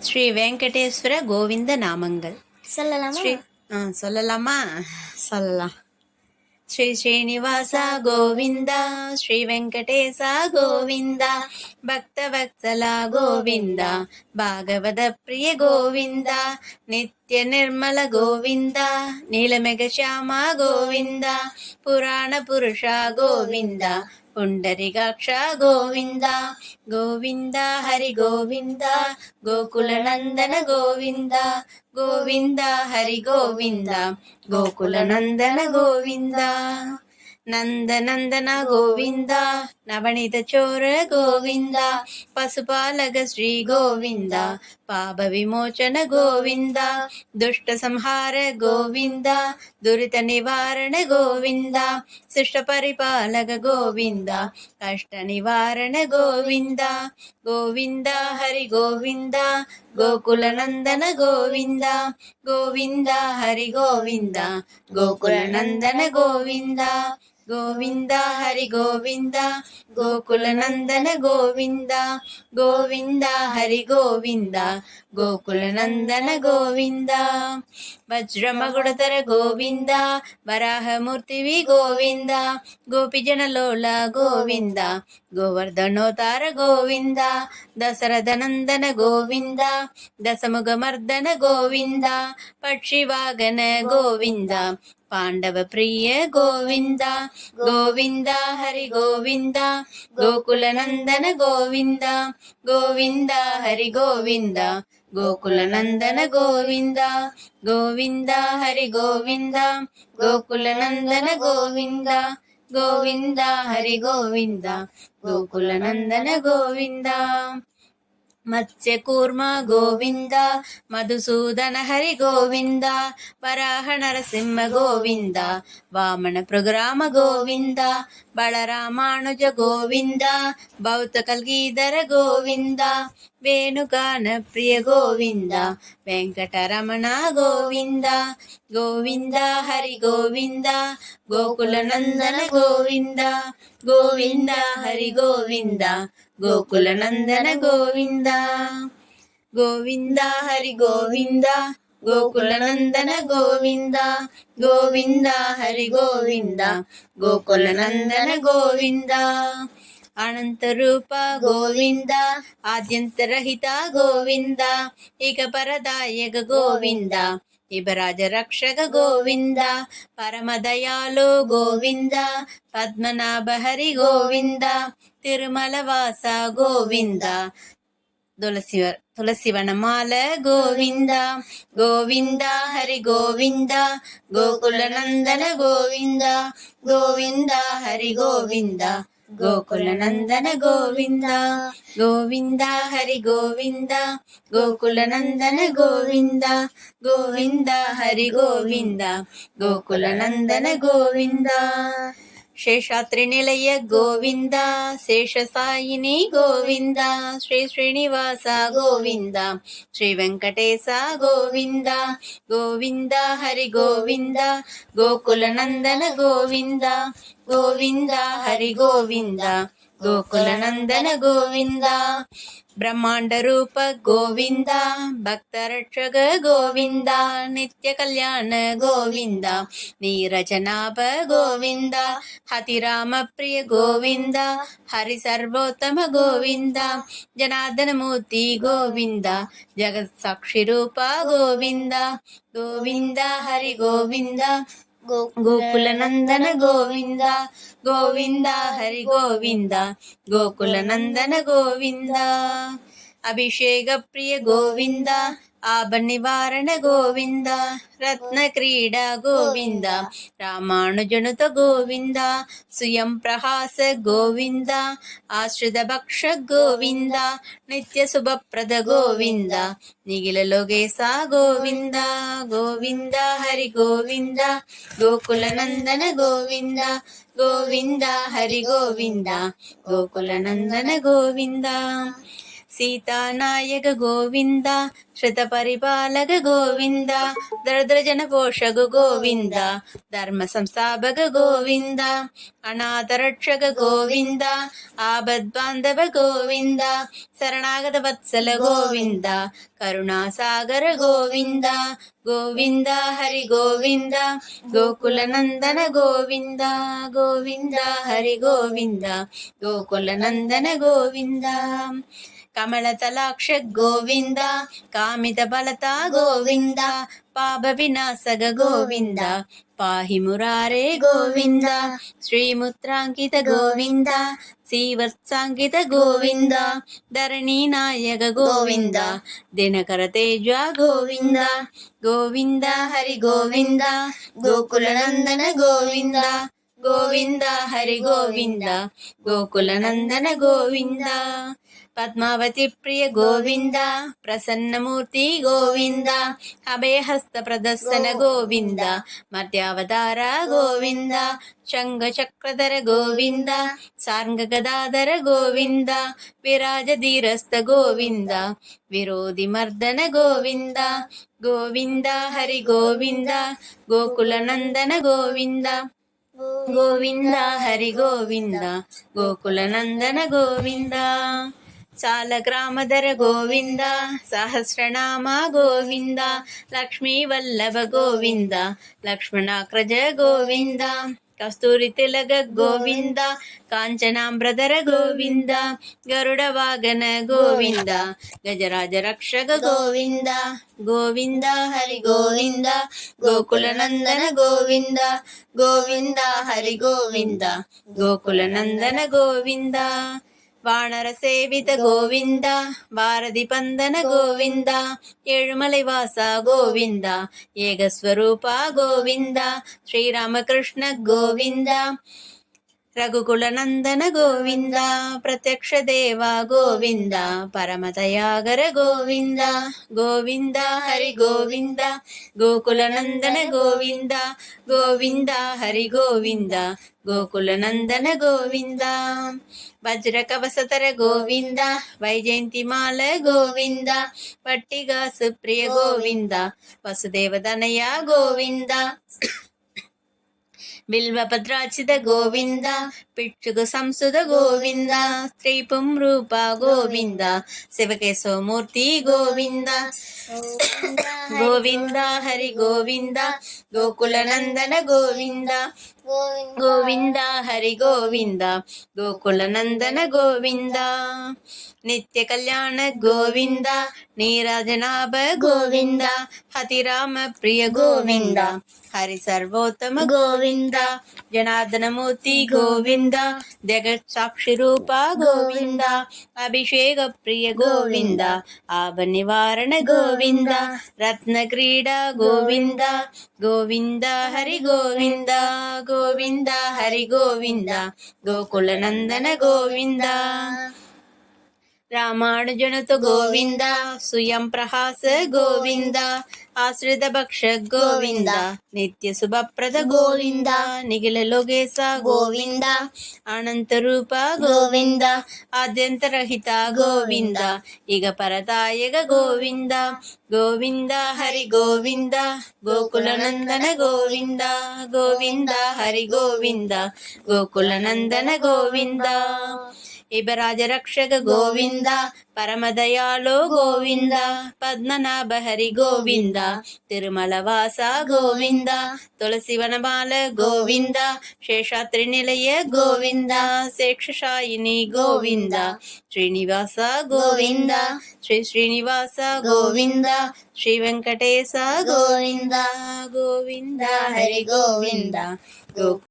ஸ்ரீ வெங்கடேஸ்வர கோவிந்த நாமங்கள். சொல்லலாமா? சொல்லலாமா? சொல்லலாம். ஸ்ரீ ஸ்ரீனிவாச கோவிந்த, ஸ்ரீ வெங்கடேச கோவிந்த, பக்த வத்சல கோவிந்த, ಭಾಗವತ ಪ್ರಿಯ ಗೋವಿಂದ, ನಿತ್ಯ ನಿರ್ಮಲ ಗೋವಿಂದ, ನೀಲಮೇಘ ಶ್ಯಾಮ ಗೋವಿಂದ, ಪುರಾಣ ಪುರುಷ ಗೋವಿಂದ, ಪುಂಡರಿಕಾಕ್ಷ ಗೋವಿಂದ, ಗೋವಿಂದ ಹರಿ ಗೋವಿಂದ, ಗೋಕುಲ ನಂದನ ಗೋವಿಂದ, ಗೋವಿಂದ ಹರಿ ಗೋವಿಂದ, ಗೋಕುಲ ನಂದನ ಗೋವಿಂದ, ನಂದನಂದನ ಗೋವಿಂದ, ನವಣಿತ ಚೋರ ಗೋವಿಂದ, ಪಶುಪಾಲಕ ಶ್ರೀ ಗೋವಿಂದ, ಪಾಪ ವಿಮೋಚನ ಗೋವಿಂದ, ದುಷ್ಟ ಸಂಹಾರ ಗೋವಿಂದ, ದುರಿತ ನಿವಾರಣ ಗೋವಿಂದ, ಶಿಷ್ಟ ಪರಿಪಾಲಕ ಗೋವಿಂದ, ಕಷ್ಟ ನಿವಾರಣ ಗೋವಿಂದ, ಗೋವಿಂದ ಹರಿ ಗೋವಿಂದ, ಗೋಕುಲ ನಂದನ ಗೋವಿಂದ, ಗೋವಿಂದ ಹರಿ ಗೋವಿಂದ, ಗೋಕುಲ ನಂದನ ಗೋವಿಂದ, ಗೋವಿಂದ ಹರಿ ಗೋವಿಂದ, ಗೋಕುಲ ನಂದನ ಗೋವಿಂದ, ಗೋವಿಂದ ಹರಿ ಗೋವಿಂದ, ಗೋಕುಲ ನಂದನ ಗೋವಿಂದ, ವಜ್ರಮಗುಡತರ ಗೋವಿಂದ, ವರಾಹ ಮೂರ್ತಿವಿ ಗೋವಿಂದ, ಗೋಪಿಜನ ಲೋಲ ಗೋವಿಂದ, ಗೋವರ್ಧನೋತಾರ ಗೋವಿಂದ, ದಶರಥ ನಂದನ ಗೋವಿಂದ, ದಶಮುಖ ಮರ್ದನ ಗೋವಿಂದ, ಪಕ್ಷಿವಾಗನ ಗೋವಿಂದ, ಪಾಂಡವ ಪ್ರಿಯ ಗೋವಿಂದ, ಗೋವಿಂದ ಹರಿ ಗೋವಿಂದ, ಗೋಕುಲ ನಂದನ ಗೋವಿಂದ, ಗೋವಿಂದ ಹರಿ ಗೋವಿಂದ, ಗೋಕುಲ ನಂದನ ಗೋವಿಂದ, ಗೋವಿಂದ ಹರಿ ಗೋವಿಂದ, ಗೋಕುಲ ನಂದನ ಗೋವಿಂದ, ಗೋವಿಂದ ಹರಿ ಗೋವಿಂದ, ಗೋಕುಲ ನಂದನ ಗೋವಿಂದ, ಮತ್ಸ್ಯ ಕೂರ್ಮ ಗೋವಿಂದ, ಮಧುಸೂದನ ಹರಿ ಗೋವಿಂದ, ವರಾಹ ನರಸಿಂಹ ಗೋವಿಂದ, ವಾಮನ ಪ್ರೋಗ್ರಾಮ ಗೋವಿಂದ, ಬಲರಾಮಾನುಜ ಗೋವಿಂದ, ಭೌತ ಕಲ್ಗೀಧರ ಗೋವಿಂದ, ವೇಣುಗಾನ ಪ್ರಿಯ ಗೋವಿಂದ, ವೆಂಕಟರಮಣ ಗೋವಿಂದ, ಗೋವಿಂದ ಹರಿ ಗೋವಿಂದ, ಗೋಕುಲ ನಂದನ ಗೋವಿಂದ, ಗೋವಿಂದ ಹರಿ ಗೋವಿಂದ, ಗೋಕುಲ ನಂದನ ಗೋವಿಂದ, ಗೋವಿಂದ ಹರಿ ಗೋವಿಂದ, ಗೋಕುಲ ನಂದನ ಗೋವಿಂದ, ಗೋವಿಂದ ಹರಿ ಗೋವಿಂದ, ಗೋಕುಲ ನಂದನ ಗೋವಿಂದ, ಅನಂತ ರೂಪ ಗೋವಿಂದ, ಆದ್ಯಂತರಹಿತ ಗೋವಿಂದ, ಏಕ ಪರದಾಯಕ ಗೋವಿಂದ, ಇಬರಾಜ ರಕ್ಷಕ ಗೋವಿಂದ, ಪರಮ ದಯಾಳು ಗೋವಿಂದ, ಪದ್ಮನಾಭ ಹರಿ ಗೋವಿಂದ, ತಿರುಮಲ ವಾಸ ಗೋವಿಂದ, ತುಳಸಿವನ ಮಾಲ ಗೋವಿಂದ, ಗೋವಿಂದ ಹರಿ ಗೋವಿಂದ, ಗೋಕುಲ ನಂದನ ಗೋವಿಂದ, ಗೋವಿಂದ ಹರಿ ಗೋವಿಂದ, ಗೋಕುಲ ನಂದನ ಗೋವಿಂದ, ಗೋವಿಂದ ಹರಿ ಗೋವಿಂದ, ಗೋಕುಲ ನಂದನ ಗೋವಿಂದ, ಗೋವಿಂದ ಹರಿ ಗೋವಿಂದ, ಗೋಕುಲ ನಂದನ ಗೋವಿಂದ, ಶೇಷಾದ್ರಿ ನಿಲಯ ಗೋವಿಂದ, ಶೇಷಸಾಯಿನಿ ಗೋವಿಂದ, ಶ್ರೀ ಶ್ರೀನಿವಾಸ ಗೋವಿಂದ, ಶ್ರೀ ವೆಂಕಟೇಶ ಗೋವಿಂದ, ಗೋವಿಂದ ಹರಿ ಗೋವಿಂದ, ಗೋಕುಲ ನಂದನ ಗೋವಿಂದ, ಗೋವಿಂದ ಹರಿ ಗೋವಿಂದ, ಗೋಕುಲ ನಂದನ ಗೋವಿಂದ, ಬ್ರಹ್ಮಾಂಡ ರೂಪ ಗೋವಿಂದ, ಭಕ್ತ ರಕ್ಷಕ ಗೋವಿಂದ, ನಿತ್ಯ ಕಲ್ಯಾಣ ಗೋವಿಂದ, ನೀರಜನಾಭ ಗೋವಿಂದ, ಹತಿರಾಮ ಪ್ರಿಯ ಗೋವಿಂದ, ಹರಿ ಸರ್ವೋತ್ತಮ ಗೋವಿಂದ, ಜನಾರ್ದನ ಮೂರ್ತಿ ಗೋವಿಂದ, ಜಗತ್ ಸಾಕ್ಷಿ ರೂಪ ಗೋವಿಂದ, ಗೋವಿಂದ ಹರಿ ಗೋವಿಂದ, ಗೋಕುಲ ನಂದನ ಗೋವಿಂದ, ಗೋವಿಂದ ಹರಿ ಗೋವಿಂದ, ಗೋಕುಲ ನಂದನ ಗೋವಿಂದ, ಅಭಿಷೇಕ ಪ್ರಿಯ ಗೋವಿಂದ, ಆಭ ನಿವಾರಣ ಗೋವಿಂದ, ರತ್ನ ಕ್ರೀಡಾ ಗೋವಿಂದ, ರಾಮಾನುಜನುತ ಗೋವಿಂದ, ಸ್ವಯಂ ಪ್ರಹಾಸ ಗೋವಿಂದ, ಆಶ್ರಿತ ಭಕ್ಷ ಗೋವಿಂದ, ನಿತ್ಯ ಶುಭಪ್ರದ ಗೋವಿಂದ, ನಿಗಿಲ ಲೋಗೇಶ ಗೋವಿಂದ, ಗೋವಿಂದ ಹರಿ ಗೋವಿಂದ, ಗೋಕುಲ ನಂದನ ಗೋವಿಂದ, ಗೋವಿಂದ ಹರಿ ಗೋವಿಂದ, ಗೋಕುಲ ನಂದನ ಗೋವಿಂದ, సీతానాయక గోవింద శ్రుతపరిపాలక గోవింద దరిద్రజన పోషక గోవింద ధర్మ సంస్థాపక గోవింద అనాథరక్షక గోవింద ఆపద్బాంధవ గోవింద శరణాగత వత్సల గోవింద కరుణాసాగర గోవింద గోవింద హరి గోవింద గోకుల నందన గోవింద గోవింద హరి గోవింద గోకుల నందన గోవింద కమలతలాక్ష గోవింద కామిత బలత గోవింద పాప వినాశక గోవింద పాహి మురారే గోవింద శ్రీముద్రాంకిత గోవింద శ్రీవత్సాంకిత గోవింద ధరణీ నాయక గోవింద దినకర తేజ గోవింద గోవింద హరి గోవింద గోకుల నందన గోవింద గోవింద హరి గోవింద గోకుల నందన గోవింద పద్మావతి ప్రియ గోవింద ప్రసన్నమూర్తి గోవింద అభయహస్త ప్రదర్శన గోవింద మర్త్యావతార గోవింద శంఖ చక్రధర గోవింద సాంగ గదాధర గోవింద విరాజధీరస్థ గోవింద విరోధి మర్దన గోవింద గోవింద హరి గోవింద గోకుల నందన గోవింద గోవింద హరి గోవింద గోకుల నందన గోవింద సాలగ్రామధర గోవింద సహస్రనామ గోవింద లక్ష్మీ వల్లభ గోవింద లక్ష్మణాగ్రజ గోవింద కస్తూరి తిలక గోవింద కాంచనాంబ్రధర గోవింద గరుడ వాగన గోవింద గజరాజ రక్షక గోవింద గోవింద హరి గోవింద గోకుల నందన గోవింద గోవింద హరి గోవింద గోకుల నందన గోవింద వానర సేవిత గోవింద భారతి పందన గోవింద ఏడుమలై వాస గోవింద ఏకస్వరూప గోవింద శ్రీరామకృష్ణ గోవింద రఘుకుల నందన గోవింద ప్రత్యక్ష దేవ గోవింద పరమతయాగర గోవింద గోవింద హరి గోవింద గోకుల నందన గోవింద గోవింద హరి గోవింద గోకుల నందన గోవింద వజ్ర కవసతర గోవింద వైజయంతిమాల గోవింద పట్టిగా సుప్రియ గోవింద వసుదేవదనయ గోవింద బిల్వభద్రాచిత గోవింద పిచ్చుకు సంసుద గోవింద స్త్రీ పుంరూప గోవింద శివకేశవమూర్తి గోవింద గోవింద హరి గోవింద గోకుల నందన గోవింద గోవింద హరి గోవింద గోకుల నందన గోవింద నిత్య కళ్యాణ గోవింద నీరాజనాభ గోవింద హతిరామ ప్రియ గోవింద హరి సర్వోత్తమ గోవింద జనార్దనమూర్తి గోవింద జగత్ సాక్షి రూప గోవింద అభిషేక ప్రియ గోవింద ఆభ నివారణ గోవింద రత్న క్రీడ గోవింద గోవింద హరి గోవింద గోవింద హరి గోవింద గోకుల నందన గోవింద రామానుజనుత గోవింద సుయం ప్రహాస గోవింద ఆశ్రిత భక్ష గోవింద నిత్య శుభప్రద గోవింద నిఖిల లోకేశ గోవింద అనంత రూప గోవింద ఆద్యంతరహిత గోవింద ఇగ పరదాయక గోవింద గోవింద హరి గోవింద గోకుల నందన గోవింద గోవింద హరి గోవింద గోకుల నందన గోవింద ఇబరాజ రక్షక గోవింద పరమదయాలో గోవింద పద్మనాభ హరి గోవింద తిరుమల వాస గోవింద తులసి వనమాల గోవింద శేషాద్రి నిలయ గోవింద శేషశాయిని గోవింద శ్రీనివాస గోవింద శ్రీ శ్రీనివాస గోవింద శ్రీ వెంకటేశ గోవింద గోవింద హరి గోవింద గో